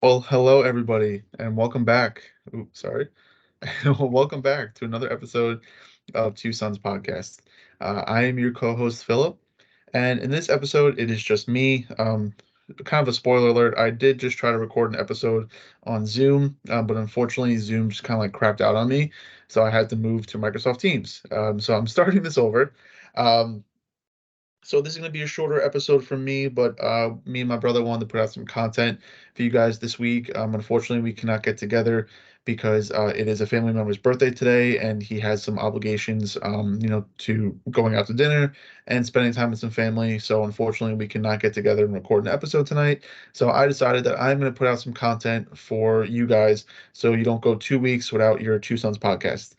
Well, hello everybody, and welcome back. Ooh, sorry. Welcome back to another episode of Two Sons Podcast. I am your co-host Philip, and in this episode, it is just me. Kind of a spoiler alert. I did just try to record an episode on Zoom, but unfortunately, Zoom just kind of like crapped out on me, so I had to move to Microsoft Teams. So I'm starting this over. Um, so this is going to be a shorter episode from me, but me and my brother wanted to put out some content for you guys this week. Unfortunately, we cannot get together because it is a family member's birthday today, and he has some obligations, to going out to dinner and spending time with some family. So unfortunately, we cannot get together and record an episode tonight. So I decided that I'm going to put out some content for you guys, so you don't go 2 weeks without your Two Sons podcast.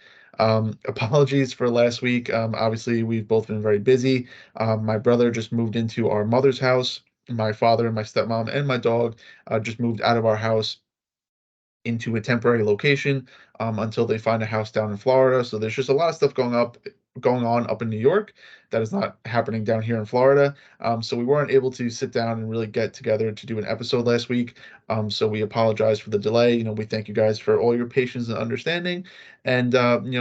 Apologies for last week. Obviously, we've both been very busy. My brother just moved into our mother's house. My father and my stepmom and my dog just moved out of our house into a temporary location until they find a house down in Florida. So there's just a lot of stuff going on up in New York that is not happening down here in Florida. So we weren't able to sit down and really get together to do an episode last week. So we apologize for the delay. We thank you guys for all your patience and understanding, and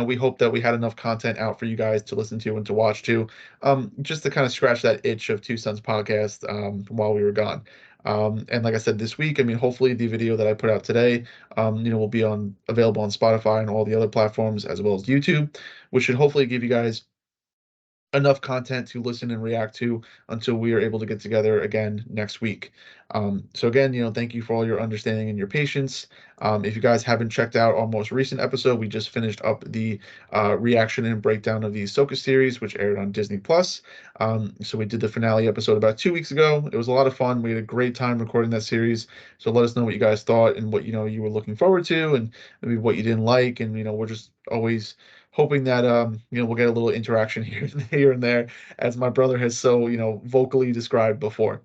we hope that we had enough content out for you guys to listen to and to watch to, just to kind of scratch that itch of Two Sons podcast while we were gone. And like I said, this week, I mean, hopefully the video that I put out today will be on available on Spotify and all the other platforms as well as YouTube, which should hopefully give you guys enough content to listen and react to until we are able to get together again next week. So again, thank you for all your understanding and your patience. If you guys haven't checked out our most recent episode, we just finished up the reaction and breakdown of the Ahsoka series, which aired on Disney Plus. So we did the finale episode about 2 weeks ago. It was a lot of fun. We had a great time recording that series. So let us know what you guys thought and what you were looking forward to, and maybe what you didn't like. And we're just always hoping that we'll get a little interaction here and there, as my brother has so vocally described before.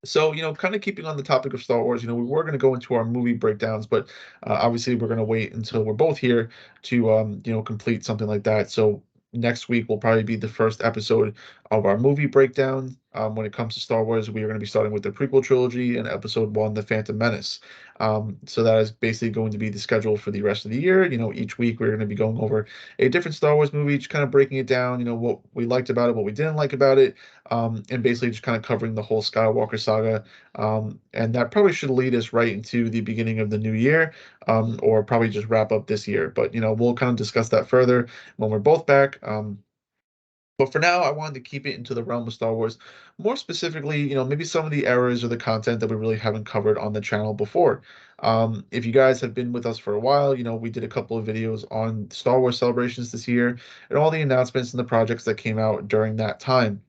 So, kind of keeping on the topic of Star Wars, we were going to go into our movie breakdowns, but obviously we're going to wait until we're both here to, complete something like that. So next week will probably be the first episode of our movie breakdown. When it comes to Star Wars, we are going to be starting with the prequel trilogy and episode one, The Phantom Menace. So that is basically going to be the schedule for the rest of the year. Each week we're going to be going over a different Star Wars movie, just kind of breaking it down, what we liked about it, what we didn't like about it, and basically just kind of covering the whole Skywalker saga. And that probably should lead us right into the beginning of the new year, or probably just wrap up this year. But we'll kind of discuss that further when we're both back. But for now, I wanted to keep it into the realm of Star Wars. More specifically, maybe some of the eras or the content that we really haven't covered on the channel before. If you guys have been with us for a while, we did a couple of videos on Star Wars celebrations this year and all the announcements and the projects that came out during that time.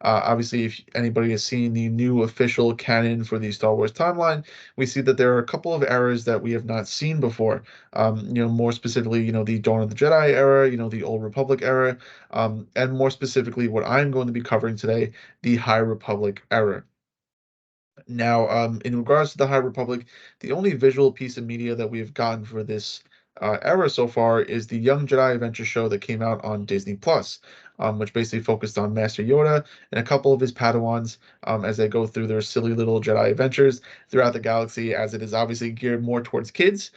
Obviously, if anybody has seen the new official canon for the Star Wars timeline, we see that there are a couple of eras that we have not seen before. More specifically, the Dawn of the Jedi era, the Old Republic era, and more specifically, what I'm going to be covering today, the High Republic era. Now, in regards to the High Republic, the only visual piece of media that we have gotten for this era so far is the Young Jedi Adventure show that came out on Disney Plus, which basically focused on Master Yoda and a couple of his Padawans as they go through their silly little Jedi adventures throughout the galaxy, as it is obviously geared more towards kids.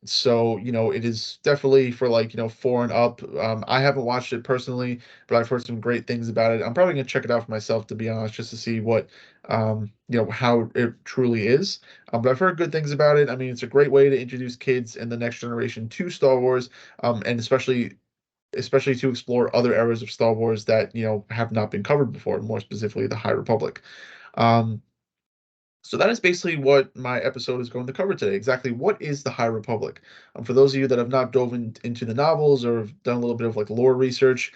So, it is definitely for like, 4 and up. I haven't watched it personally, but I've heard some great things about it. I'm probably gonna check it out for myself, to be honest, just to see how it truly is. But I've heard good things about it. I mean, it's a great way to introduce kids and the next generation to Star Wars, and especially to explore other eras of Star Wars that have not been covered before, more specifically the High Republic. Um, so that is basically what my episode is going to cover today. Exactly what is the High Republic? For those of you that have not dove into the novels or have done a little bit of like lore research,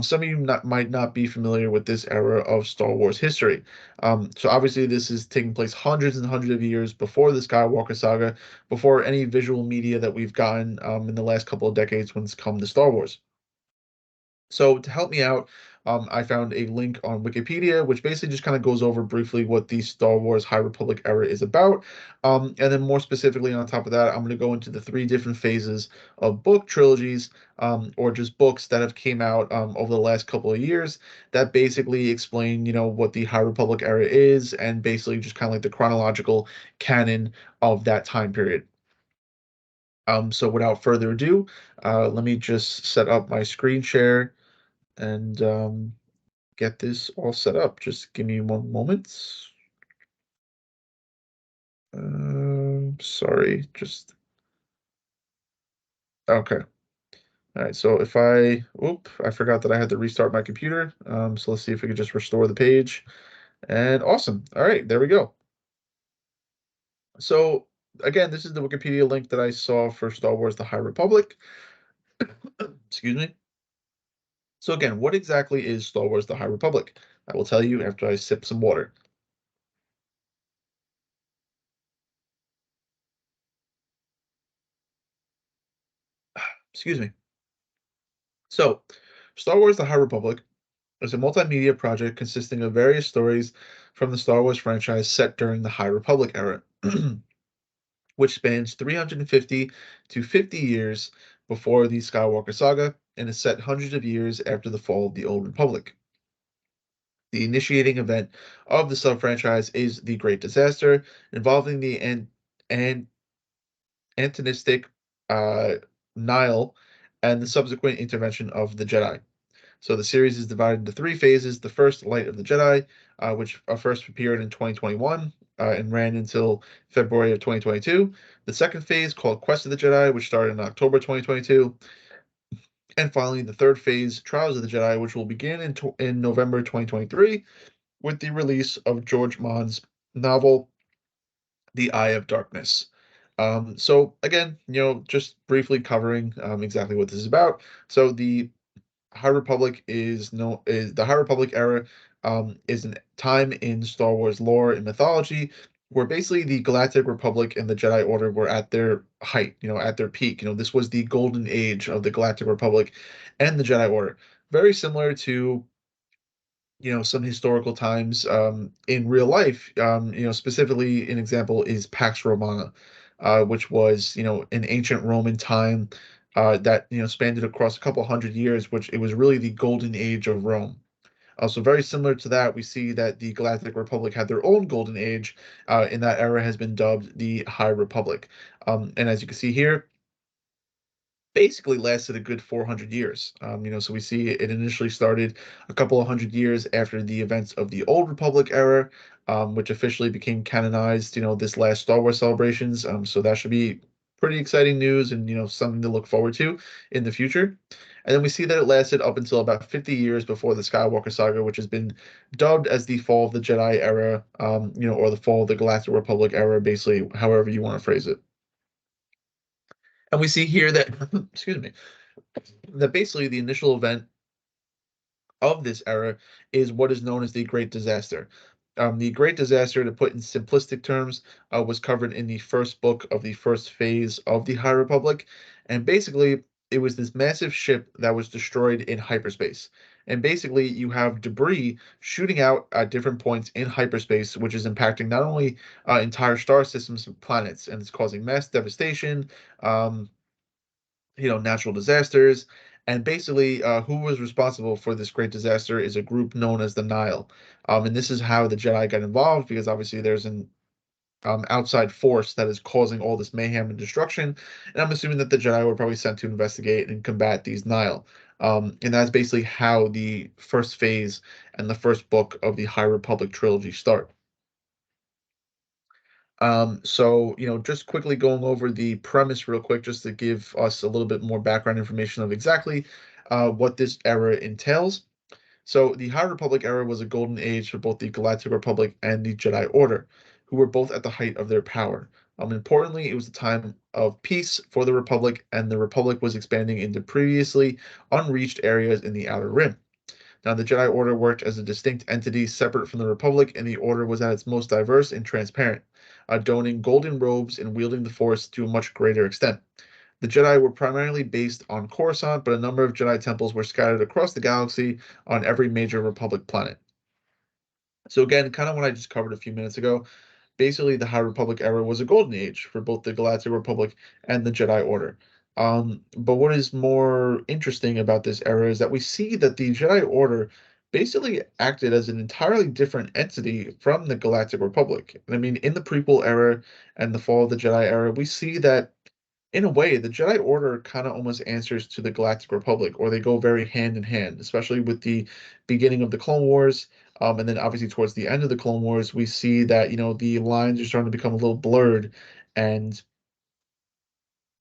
some of you might not be familiar with this era of Star Wars history. So obviously this is taking place hundreds and hundreds of years before the Skywalker saga, before any visual media that we've gotten in the last couple of decades when it's come to Star Wars. So to help me out, I found a link on Wikipedia, which basically just kind of goes over briefly what the Star Wars High Republic era is about. And then more specifically on top of that, I'm going to go into the three different phases of book trilogies, or just books that have came out over the last couple of years that basically explain, what the High Republic era is, and basically just kind of like the chronological canon of that time period. So without further ado, let me just set up my screen share and get this all set up. Just give me one moment. Sorry, just okay. All right, so if I forgot that I had to restart my computer. So let's see if we could just restore the page. And awesome. All right, there we go. So again, this is the Wikipedia link that I saw for Star Wars: The High Republic. Excuse me. So again, what exactly is Star Wars: The High Republic? I will tell you after I sip some water. Excuse me. So, Star Wars: The High Republic is a multimedia project consisting of various stories from the Star Wars franchise set during the High Republic era, which spans 350 to 50 years before the Skywalker saga and is set hundreds of years after the fall of the Old Republic. The initiating event of the sub-franchise is the Great Disaster, involving the antagonistic uh, Nile and the subsequent intervention of the Jedi. So the series is divided into three phases. The first, Light of the Jedi, which first appeared in 2021 and ran until February of 2022. The second phase, called Quest of the Jedi, which started in October 2022. And finally, the third phase, Trials of the Jedi, which will begin in November 2023 with the release of George Mann's novel, The Eye of Darkness. So again, just briefly covering exactly what this is about. So High Republic is the High Republic era, is a time in Star Wars lore and mythology where basically the Galactic Republic and the Jedi Order were at their height, at their peak. This was the golden age of the Galactic Republic and the Jedi Order. Very similar to some historical times in real life. Specifically, an example is Pax Romana, which was an ancient Roman time that spanned across a couple hundred years, which it was really the golden age of Rome. So very similar to that, we see that the Galactic Republic had their own golden age, and that era has been dubbed the High Republic. And as you can see here, basically lasted a good 400 years. So we see it initially started a couple of hundred years after the events of the Old Republic era, which officially became canonized, this last Star Wars celebrations. So that should be pretty exciting news and, something to look forward to in the future. And then we see that it lasted up until about 50 years before the Skywalker saga, which has been dubbed as the Fall of the Jedi era, or the Fall of the Galactic Republic era, basically, however you want to phrase it. And we see here that, excuse me, that basically the initial event of this era is what is known as the Great Disaster. The Great Disaster, to put in simplistic terms, was covered in the first book of the first phase of the High Republic. And basically, it was this massive ship that was destroyed in hyperspace. And basically, you have debris shooting out at different points in hyperspace, which is impacting not only entire star systems and planets, and it's causing mass devastation, um, natural disasters. And basically, who was responsible for this great disaster is a group known as the Nile. And this is how the Jedi got involved because obviously there's an outside force that is causing all this mayhem and destruction. And I'm assuming that the Jedi were probably sent to investigate and combat these Nile. And that's basically how the first phase and the first book of the High Republic trilogy start. So, just quickly going over the premise real quick, just to give us a little bit more background information of exactly what this era entails. So, the High Republic era was a golden age for both the Galactic Republic and the Jedi Order, who were both at the height of their power. Importantly, it was a time of peace for the Republic, and the Republic was expanding into previously unreached areas in the Outer Rim. Now, the Jedi Order worked as a distinct entity separate from the Republic, and the Order was at its most diverse and transparent, donning golden robes and wielding the Force to a much greater extent. The Jedi were primarily based on Coruscant, but a number of Jedi temples were scattered across the galaxy on every major Republic planet. So again, kind of what I just covered a few minutes ago, basically the High Republic era was a golden age for both the Galactic Republic and the Jedi Order. But what is more interesting about this era is that we see that the Jedi Order basically acted as an entirely different entity from the Galactic Republic. And I mean, in the prequel era and the Fall of the Jedi era, we see that in a way, the Jedi Order kind of almost answers to the Galactic Republic, or they go very hand in hand, especially with the beginning of the Clone Wars. And then obviously towards the end of the Clone Wars, we see that, the lines are starting to become a little blurred. And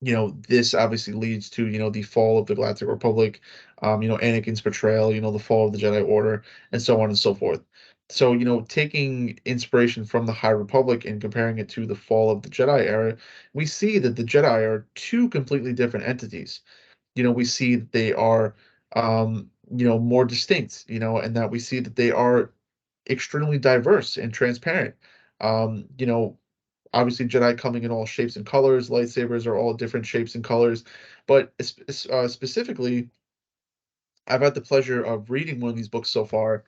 this obviously leads to, the fall of the Galactic Republic, Anakin's portrayal, the fall of the Jedi Order, and so on and so forth. So, taking inspiration from the High Republic and comparing it to the fall of the Jedi era, we see that the Jedi are two completely different entities. We see that they are, more distinct, and that we see that they are extremely diverse and transparent. You know, obviously Jedi coming in all shapes and colors. Lightsabers are all different shapes and colors, but specifically, I've had the pleasure of reading one of these books so far.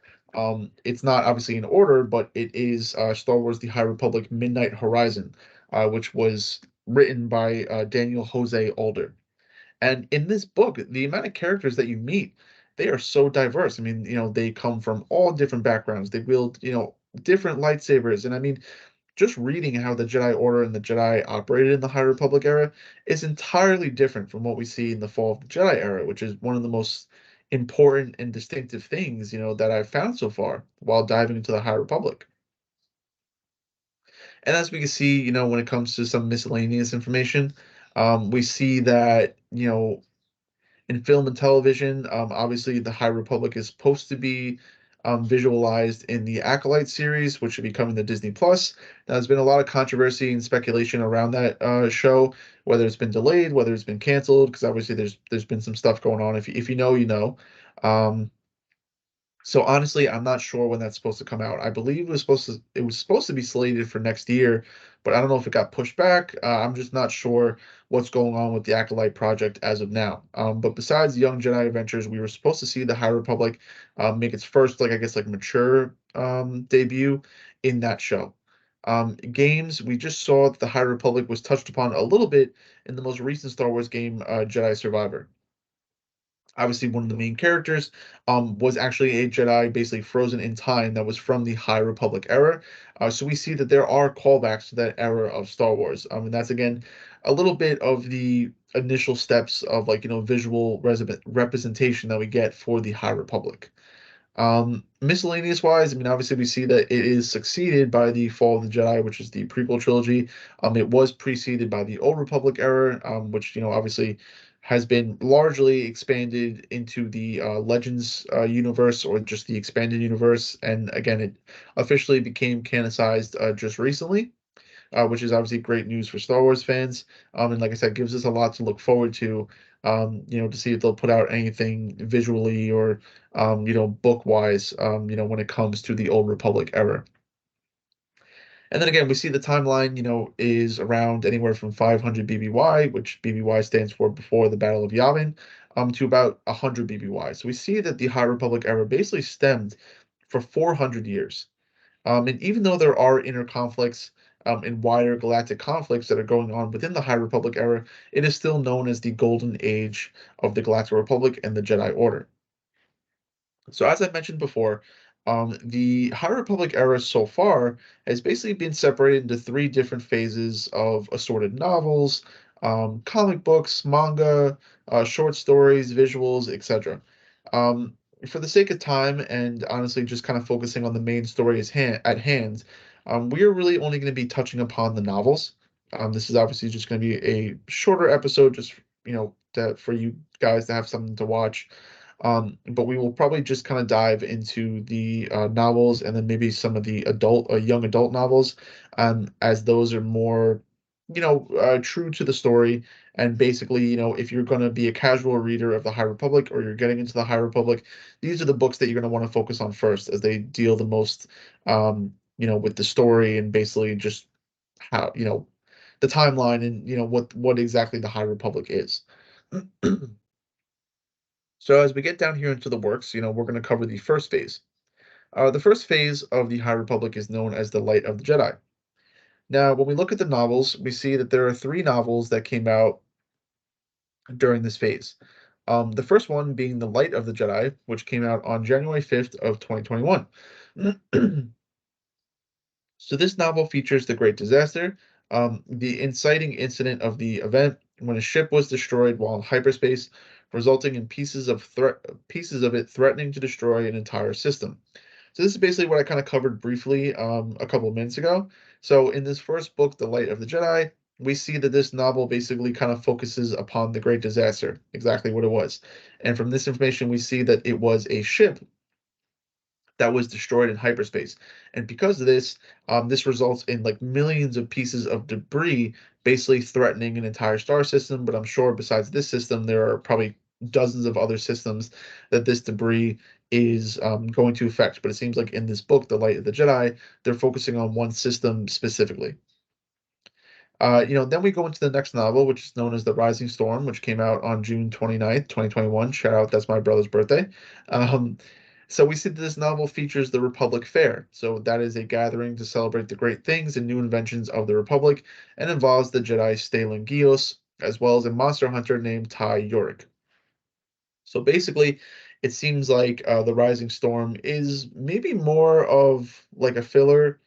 It's not obviously in order, but it is Star Wars: The High Republic Midnight Horizon, which was written by Daniel Jose Alder. And in this book, the amount of characters that you meet, they are so diverse. I mean, they come from all different backgrounds. They wield, different lightsabers. And I mean, just reading how the Jedi Order and the Jedi operated in the High Republic era is entirely different from what we see in the Fall of the Jedi era, which is one of the most important and distinctive things, that I've found so far while diving into the High Republic. And as we can see, when it comes to some miscellaneous information, we see that, in film and television. Obviously, the High Republic is supposed to be visualized in the Acolyte series, which should be coming to Disney Plus. Now, there's been a lot of controversy and speculation around that show, whether it's been delayed, whether it's been canceled, because obviously there's been some stuff going on. If you know, you know. Um, so honestly, I'm not sure when that's supposed to come out. I believe it was supposed to be slated for next year, but I don't know if it got pushed back. I'm just not sure what's going on with the Acolyte project as of now. But besides Young Jedi Adventures, we were supposed to see the High Republic make its first, like I guess, like mature debut in that show. Games, we just saw that the High Republic was touched upon a little bit in the most recent Star Wars game, Jedi Survivor. Obviously one of the main characters was actually a Jedi basically frozen in time that was from the High Republic era. So we see that there are callbacks to that era of Star Wars. And that's again a little bit of the initial steps of like visual representation that we get for the High Republic. Miscellaneous wise, I mean, obviously we see that it is succeeded by the Fall of the Jedi, which is the prequel trilogy. It was preceded by the Old Republic era, which obviously has been largely expanded into the Legends universe or just the expanded universe. And again, it officially became canonicized just recently, which is obviously great news for Star Wars fans. And like I said, gives us a lot to look forward to, to see if they'll put out anything visually or, book wise, when it comes to the Old Republic era. And then again, we see the timeline, is around anywhere from 500 BBY, which BBY stands for before the Battle of Yavin, to about 100 BBY. So we see that the High Republic era basically stemmed for 400 years. And even though there are inner conflicts and wider galactic conflicts that are going on within the High Republic era, it is still known as the Golden Age of the Galactic Republic and the Jedi Order. So, as I mentioned before, the High Republic era so far has basically been separated into three different phases of assorted novels, comic books, manga, short stories, visuals, etc. Um, for the sake of time and honestly just kind of focusing on the main story at hand, we are really only going to be touching upon the novels. This is obviously just going to be a shorter episode, just for you guys to have something to watch. But we will probably just kind of dive into the novels and then maybe some of the young adult novels, as those are more, true to the story. And basically, if you're going to be a casual reader of the High Republic or you're getting into the High Republic, these are the books that you're going to want to focus on first, as they deal the most, with the story and basically just how, the timeline and what exactly the High Republic is. So as we get down here into the works, we're going to cover the first phase. The first phase of the High Republic is known as the Light of the Jedi. Now, when we look at the novels, we see that there are three novels that came out during this phase. The first one being The Light of the Jedi, which came out on January 5th of 2021. So this novel features the Great Disaster, the inciting incident of the event when a ship was destroyed while in hyperspace, resulting in pieces of it threatening to destroy an entire system. So this is basically what I kind of covered briefly a couple of minutes ago. So in this first book, The Light of the Jedi, we see that this novel basically kind of focuses upon the Great Disaster, exactly what it was. And from this information, we see that it was a ship that was destroyed in hyperspace. And because of this, this results in like millions of pieces of debris basically threatening an entire star system. But I'm sure besides this system, there are probably dozens of other systems that this debris is going to affect. But it seems like in this book, The Light of the Jedi, they're focusing on one system specifically. Then we go into the next novel, which is known as The Rising Storm, which came out on June 29th, 2021. Shout out, that's my brother's birthday. Um, so we see that this novel features the Republic Fair. So that is a gathering to celebrate the great things and new inventions of the Republic and involves the Jedi Stellan Gios, as well as a monster hunter named Ty Yorick. So basically, it seems like the Rising Storm is maybe more of like a filler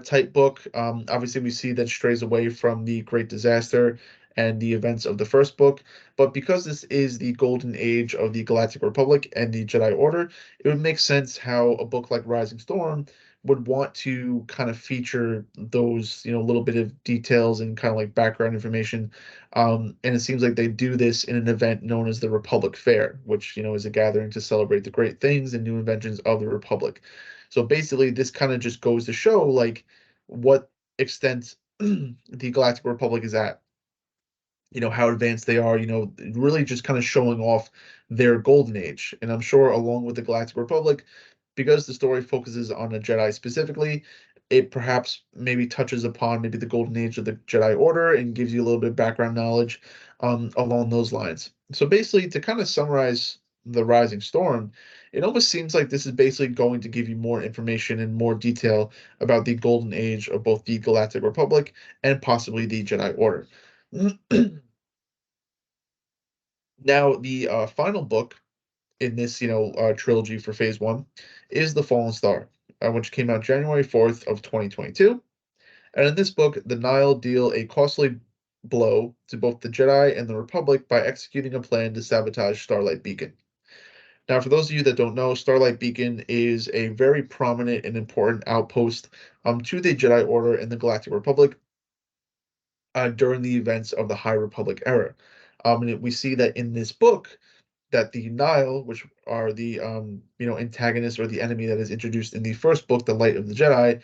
type book. Obviously, we see that strays away from the Great Disaster and the events of the first book. But because this is the golden age of the Galactic Republic and the Jedi Order, it would make sense how a book like Rising Storm would want to kind of feature those, little bit of details and kind of like background information, and it seems like they do this in an event known as the Republic Fair, which, is a gathering to celebrate the great things and new inventions of the Republic. So basically, this kind of just goes to show like what extent the Galactic Republic is at, how advanced they are, really just kind of showing off their golden age. And I'm sure along with the Galactic Republic, because the story focuses on a Jedi specifically, it perhaps maybe touches upon maybe the golden age of the Jedi Order and gives you a little bit of background knowledge along those lines. So basically, to kind of summarize the Rising Storm, it almost seems like this is basically going to give you more information and more detail about the golden age of both the Galactic Republic and possibly the Jedi Order. Now, the final book in this, trilogy for Phase One is The Fallen Star, which came out January 4th of 2022. And in this book, the Nile deal a costly blow to both the Jedi and the Republic by executing a plan to sabotage Starlight Beacon. Now, for those of you that don't know, Starlight Beacon is a very prominent and important outpost to the Jedi Order and the Galactic Republic during the events of the High Republic era. And we see that in this book, that the Nile, which are the antagonists or the enemy that is introduced in the first book, The Light of the Jedi,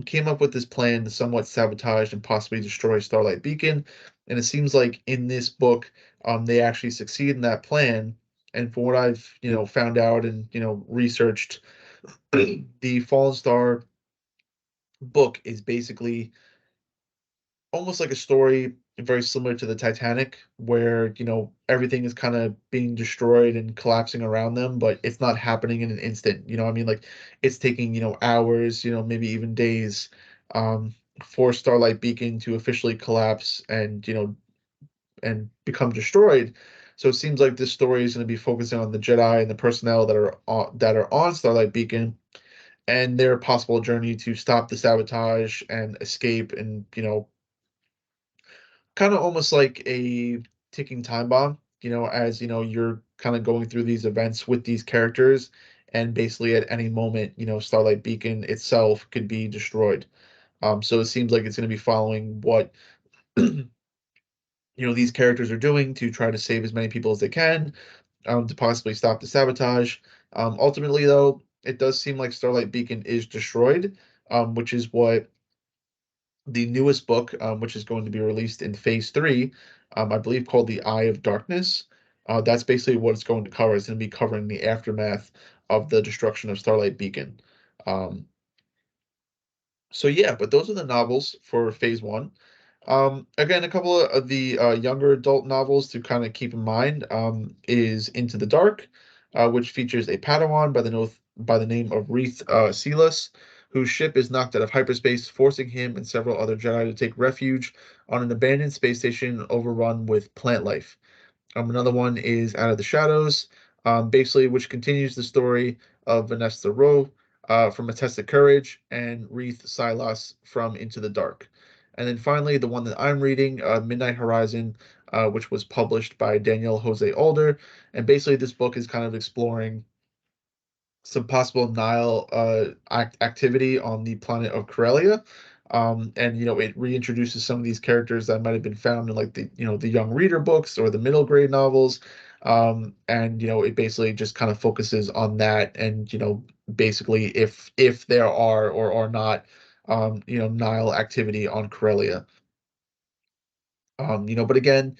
came up with this plan to somewhat sabotage and possibly destroy Starlight Beacon. And it seems like in this book, they actually succeed in that plan. And from what I've found out and researched, the Fallen Star book is basically almost like a story very similar to the Titanic, where everything is kind of being destroyed and collapsing around them, but it's not happening in an instant. I mean, like it's taking hours, maybe even days, for Starlight Beacon to officially collapse and and become destroyed. So it seems like this story is going to be focusing on the Jedi and the personnel that are on Starlight Beacon and their possible journey to stop the sabotage and escape and kind of almost like a ticking time bomb, as you're kind of going through these events with these characters, and basically at any moment, Starlight Beacon itself could be destroyed. So it seems like it's going to be following what these characters are doing to try to save as many people as they can, to possibly stop the sabotage. Ultimately, though, it does seem like Starlight Beacon is destroyed, which is what the newest book, which is going to be released in Phase Three, I believe called The Eye of Darkness. That's basically what it's going to cover. It's going to be covering the aftermath of the destruction of Starlight Beacon. Um, so yeah, but those are the novels for Phase One. Again, a couple of the younger adult novels to kind of keep in mind is Into the Dark, which features a Padawan by the name of Reeth Silas, whose ship is knocked out of hyperspace, forcing him and several other Jedi to take refuge on an abandoned space station overrun with plant life. Another one is Out of the Shadows, basically, which continues the story of Vanessa Rowe from A Test of Courage and Reeth Silas from Into the Dark. And then finally, the one that I'm reading, Midnight Horizon, which was published by Danielle Jose Alder. And basically, this book is kind of exploring some possible Nile activity on the planet of Corellia. And it reintroduces some of these characters that might have been found in like the young reader books or the middle grade novels. And it basically just kind of focuses on that and basically if there are or are not Nile activity on Corellia. But again,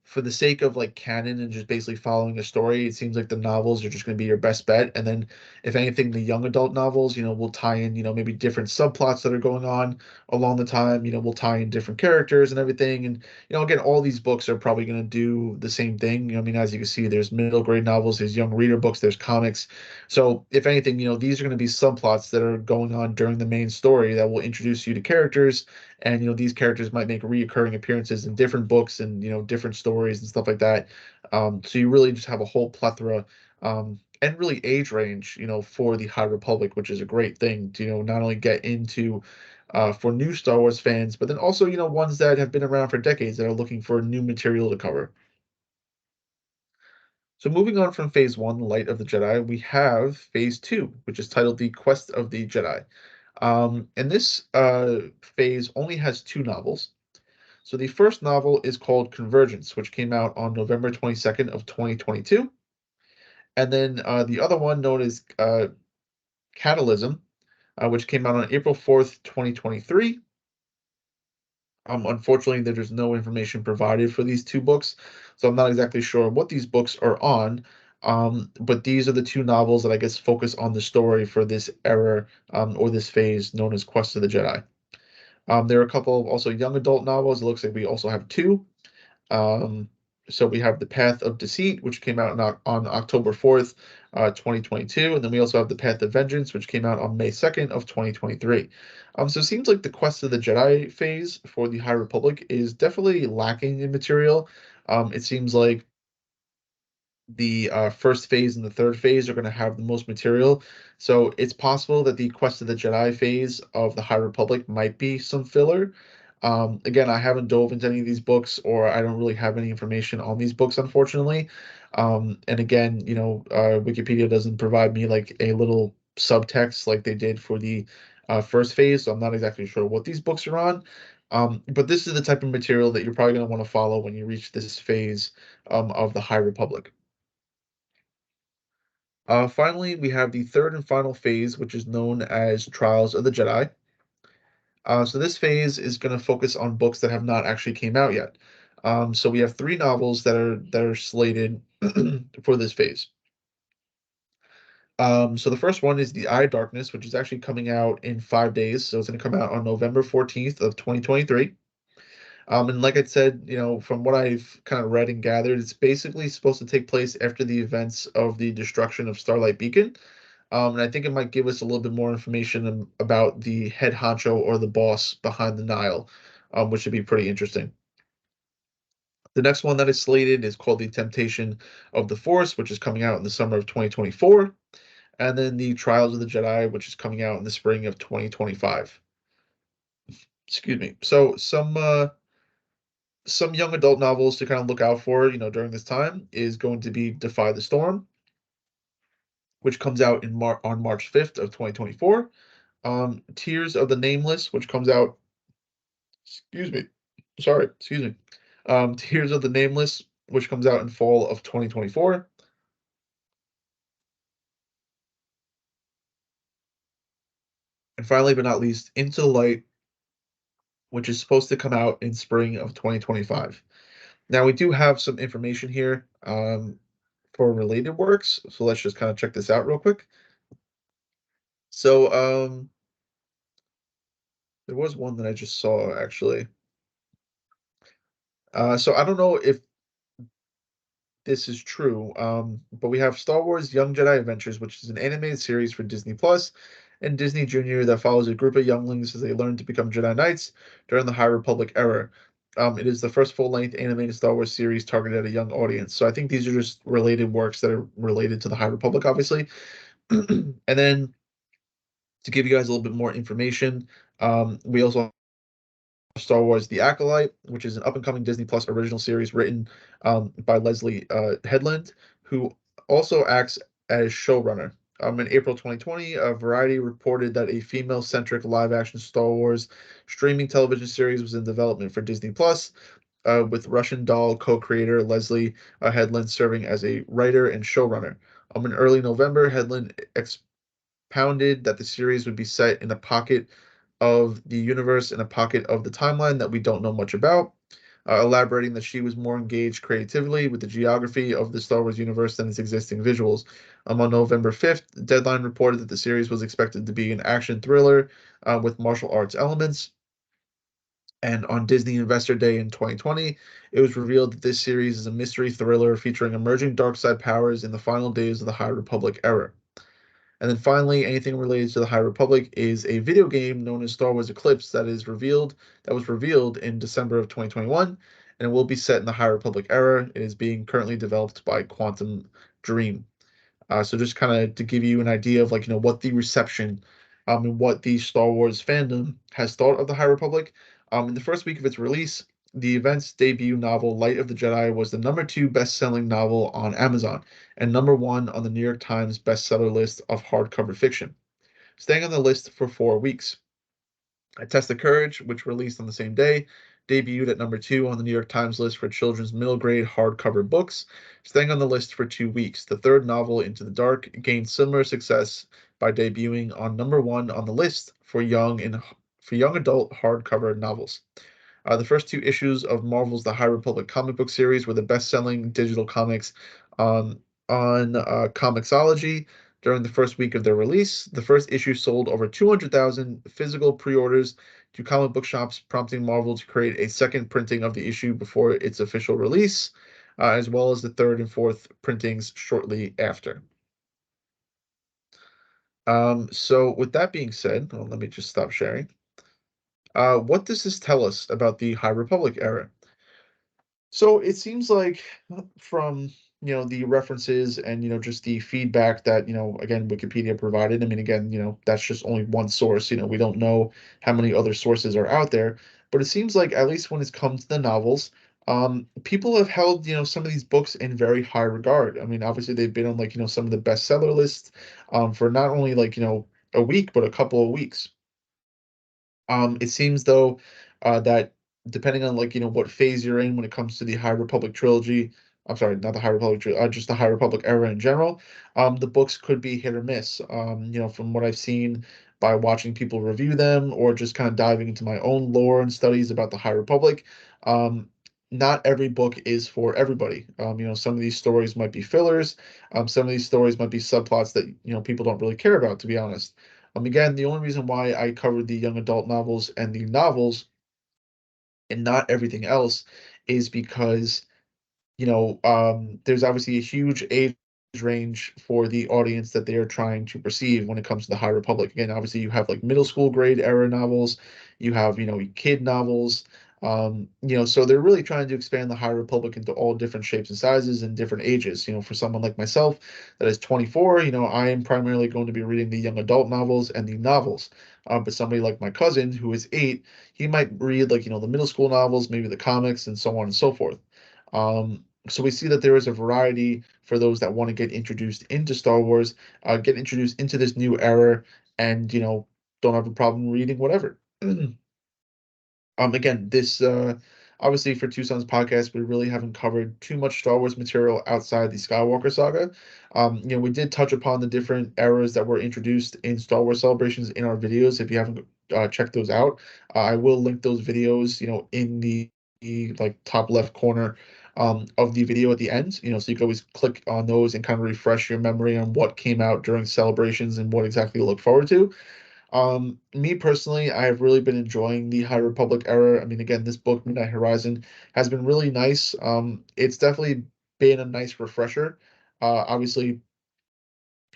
for the sake of like canon and just basically following a story, it seems like the novels are just going to be your best bet. And then, if anything, the young adult novels, will tie in, maybe different subplots that are going on along the time. We'll tie in different characters and everything. And, again, all these books are probably going to do the same thing. I mean, as you can see, there's middle grade novels, there's young reader books, there's comics. So, if anything, these are going to be subplots that are going on during the main story that will introduce you to characters, and these characters might make reoccurring appearances in different books and different stories and stuff like that. So you really just have a whole plethora, and really age range for the High Republic, which is a great thing to not only get into for new Star Wars fans, but then also ones that have been around for decades that are looking for new material to cover. So moving on from phase one, Light of the Jedi, we have phase two, which is titled The Quest of the Jedi. And this phase only has two novels. So the first novel is called Convergence, which came out on November 22nd of 2022. And then the other one, known as Catalysm, which came out on April 4th, 2023. Unfortunately, there's no information provided for these two books, so I'm not exactly sure what these books are on. But these are the two novels that I guess focus on the story for this era, or this phase known as Quest of the Jedi. There are a couple of also young adult novels. It looks like we also have two. Um, so we have The Path of Deceit, which came out on October 4th, 2022. And then we also have The Path of Vengeance, which came out on May 2nd of 2023. So it seems like the Quest of the Jedi phase for the High Republic is definitely lacking in material. It seems like the first phase and the third phase are going to have the most material. So it's possible that the Quest of the Jedi phase of the High Republic might be some filler. Again, I haven't dove into any of these books, or I don't really have any information on these books, unfortunately. And again, Wikipedia doesn't provide me like a little subtext like they did for the first phase, so I'm not exactly sure what these books are on. But this is the type of material that you're probably going to want to follow when you reach this phase of the High Republic. Finally, we have the third and final phase, which is known as Trials of the Jedi. So this phase is going to focus on books that have not actually came out yet. So we have three novels that are slated for this phase. So the first one is The Eye of Darkness, which is actually coming out in 5 days. So it's going to come out on November 14th of 2023. And like I said, from what I've kind of read and gathered, it's basically supposed to take place after the events of the destruction of Starlight Beacon. And I think it might give us a little bit more information about the head honcho or the boss behind the Nile, which would be pretty interesting. The next one that is slated is called The Temptation of the Force, which is coming out in the summer of 2024. And then The Trials of the Jedi, which is coming out in the spring of 2025. Excuse me. So some young adult novels to kind of look out for, during this time is going to be Defy the Storm, which comes out on March 5th of 2024. Tears of the Nameless, which comes out, excuse me, sorry, excuse me. Tears of the Nameless, which comes out in fall of 2024. And finally, but not least, Into the Light, which is supposed to come out in spring of 2025. Now, we do have some information here for related works, so let's just kind of check this out real quick. So, there was one that I just saw actually. So I don't know if this is true, but we have Star Wars Young Jedi Adventures, which is an animated series for Disney Plus and Disney Junior that follows a group of younglings as they learn to become Jedi Knights during the High Republic era. It is the first full-length animated Star Wars series targeted at a young audience. So I think these are just related works that are related to the High Republic, obviously. And then to give you guys a little bit more information, we also have Star Wars The Acolyte, which is an up-and-coming Disney Plus original series written by Leslie Headland, who also acts as showrunner. In April 2020, Variety reported that a female-centric live-action Star Wars streaming television series was in development for Disney Plus, with Russian Doll co-creator Leslie Headland serving as a writer and showrunner. In early November, Headland expounded that the series would be set in a pocket of the universe and a pocket of the timeline that we don't know much about, elaborating that she was more engaged creatively with the geography of the Star Wars universe than its existing visuals. On November 5th, Deadline reported that the series was expected to be an action thriller with martial arts elements. And on Disney Investor Day in 2020, it was revealed that this series is a mystery thriller featuring emerging dark side powers in the final days of the High Republic era. And then finally, anything related to the High Republic is a video game known as Star Wars Eclipse that was revealed in December of 2021, and it will be set in the High Republic era. It is being currently developed by Quantum Dream. So just kind of to give you an idea of what the reception and what the Star Wars fandom has thought of the High Republic. In the first week of its release, the event's debut novel, Light of the Jedi, was the number 2 best-selling novel on Amazon and number 1 on the New York Times bestseller list of hardcover fiction, staying on the list for 4 weeks. A Test of Courage, which released on the same day, debuted at number 2 on the New York Times list for children's middle grade hardcover books, staying on the list for 2 weeks. The third novel, Into the Dark, gained similar success by debuting on number 1 on the list for young adult hardcover novels. The first 2 issues of Marvel's The High Republic comic book series were the best-selling digital comics um, on Comixology during the first week of their release. The first issue sold over 200,000 physical pre-orders to comic book shops, prompting Marvel to create a second printing of the issue before its official release, as well as the third and fourth printings shortly after. So with that being said, well, let me just stop sharing. What does this tell us about the High Republic era? So it seems like from the references and just the feedback that again Wikipedia provided. I mean, again, that's just only one source. We don't know how many other sources are out there, but it seems like at least when it's come to the novels, people have held some of these books in very high regard. I mean, obviously they've been on some of the bestseller lists for not only a week but a couple of weeks. It seems though that depending on what phase you're in when it comes to the High Republic trilogy, I'm sorry, not the High Republic trilogy, just the High Republic era in general, the books could be hit or miss. From what I've seen by watching people review them or just kind of diving into my own lore and studies about the High Republic, um, not every book is for everybody. Some of these stories might be fillers. Some of these stories might be subplots that people don't really care about, to be honest. Again, the only reason why I covered the young adult novels and the novels and not everything else is because there's obviously a huge age range for the audience that they are trying to perceive when it comes to the High Republic. Again, obviously you have middle school grade era novels, you have kid novels. So they're really trying to expand the High Republic into all different shapes and sizes and different ages. For someone like myself that is 24, I am primarily going to be reading the young adult novels and the novels. But somebody like my cousin who is 8, he might read the middle school novels, maybe the comics, and so on and so forth. So we see that there is a variety for those that want to get introduced into Star Wars, get introduced into this new era, and don't have a problem reading whatever. Again, this obviously for Two Sons podcast, we really haven't covered too much Star Wars material outside the Skywalker saga. We did touch upon the different eras that were introduced in Star Wars celebrations in our videos. If you haven't checked those out, I will link those videos, in the top left corner of the video at the end. So you can always click on those and kind of refresh your memory on what came out during celebrations and what exactly to look forward to. Me personally, I have really been enjoying the High Republic era. I mean, again, this book, Midnight Horizon, has been really nice. It's definitely been a nice refresher. Obviously,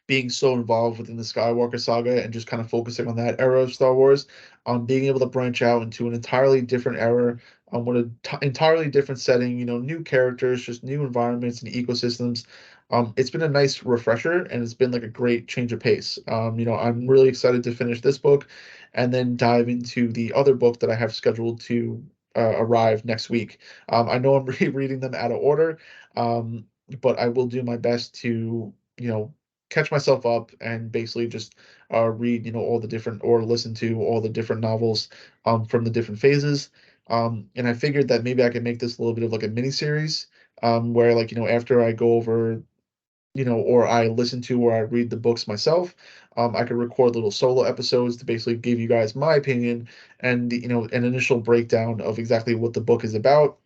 being so involved within the Skywalker saga and just kind of focusing on that era of Star Wars, being able to branch out into an entirely different era, with an entirely different setting, new characters, just new environments and ecosystems. It's been a nice refresher and it's been like a great change of pace. I'm really excited to finish this book and then dive into the other book that I have scheduled to arrive next week. I know I'm rereading them out of order, um, but I will do my best to, catch myself up and basically just read, all the different or listen to all the different novels from the different phases. And I figured that maybe I could make this a little bit of like a mini series where like, after I go over, or I listen to or I read the books myself, I could record little solo episodes to basically give you guys my opinion and, an initial breakdown of exactly what the book is about,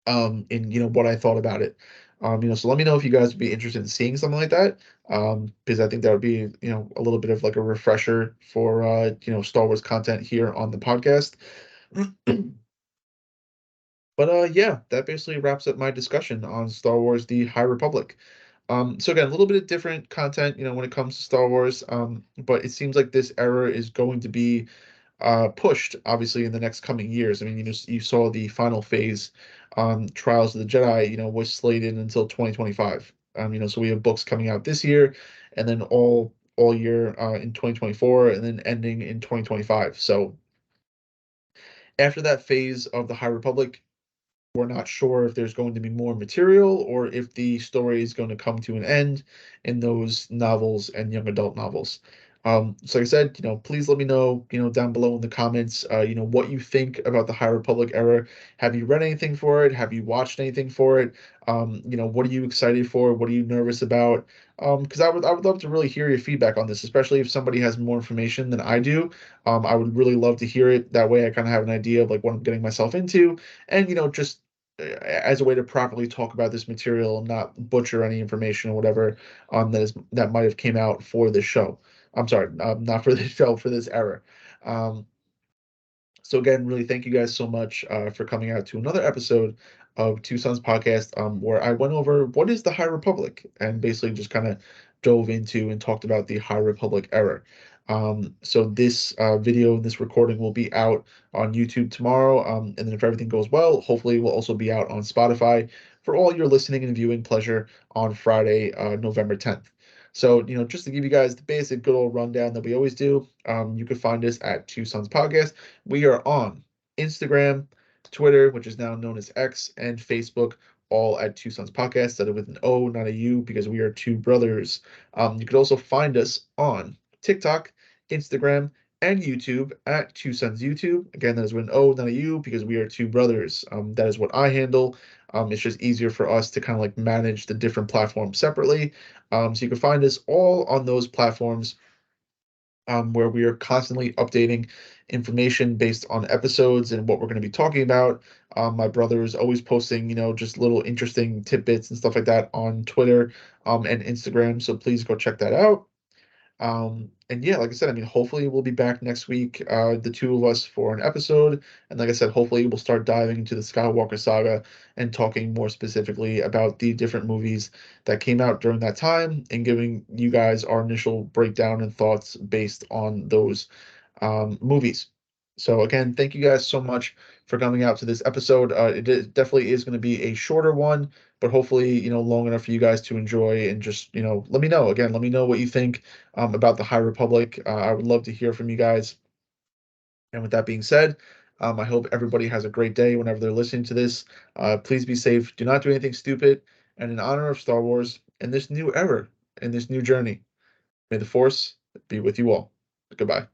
and what I thought about it. So let me know if you guys would be interested in seeing something like that. Because I think that would be, a little bit of like a refresher for Star Wars content here on the podcast. But yeah, that basically wraps up my discussion on Star Wars: The High Republic. So again, a little bit of different content, when it comes to Star Wars. But it seems like this era is going to be pushed obviously in the next coming years. I mean, you saw the final phase on Trials of the Jedi, was slated until 2025. So we have books coming out this year, and then all year in 2024, and then ending in 2025. So after that phase of the High Republic, we're not sure if there's going to be more material or if the story is going to come to an end in those novels and young adult novels. So like I said, please let me know, down below in the comments, what you think about the High Republic era. Have you read anything for it? Have you watched anything for it? What are you excited for? What are you nervous about? Because I would love to really hear your feedback on this, especially if somebody has more information than I do. I would really love to hear it. That way I kind of have an idea of like what I'm getting myself into, and just as a way to properly talk about this material and not butcher any information or whatever that might have came out for this show. I'm sorry, not for this show, for this era. Um, so again, really thank you guys so much for coming out to another episode of Two Sons Podcast, where I went over what is the High Republic and basically just kind of dove into and talked about the High Republic era. So this video, this recording will be out on YouTube tomorrow, and then if everything goes well, hopefully will also be out on Spotify for all your listening and viewing pleasure on Friday, November 10th. So, just to give you guys the basic good old rundown that we always do, you can find us at Two Sons Podcast. We are on Instagram, Twitter, which is now known as X, and Facebook, all at Two Sons Podcast, that are with an O, not a U, because we are two brothers. You could also find us on TikTok, Instagram, and YouTube at Two Sons YouTube. Again, that is with an O, not a U, because we are two brothers. That is what I handle. It's just easier for us to kind of like manage the different platforms separately. So you can find us all on those platforms, where we are constantly updating information based on episodes and what we're going to be talking about. My brother is always posting, just little interesting tidbits and stuff like that on Twitter, and Instagram. So please go check that out. And yeah, like I said, I mean, hopefully we'll be back next week, the two of us for an episode. And like I said, hopefully we'll start diving into the Skywalker saga and talking more specifically about the different movies that came out during that time and giving you guys our initial breakdown and thoughts based on those movies. So again, thank you guys so much for coming out to this episode. Definitely is going to be a shorter one, but hopefully, long enough for you guys to enjoy and just, let me know. Again, let me know what you think about the High Republic. I would love to hear from you guys. And with that being said, I hope everybody has a great day whenever they're listening to this. Please be safe. Do not do anything stupid. And in honor of Star Wars and this new era and this new journey, may the Force be with you all. Goodbye.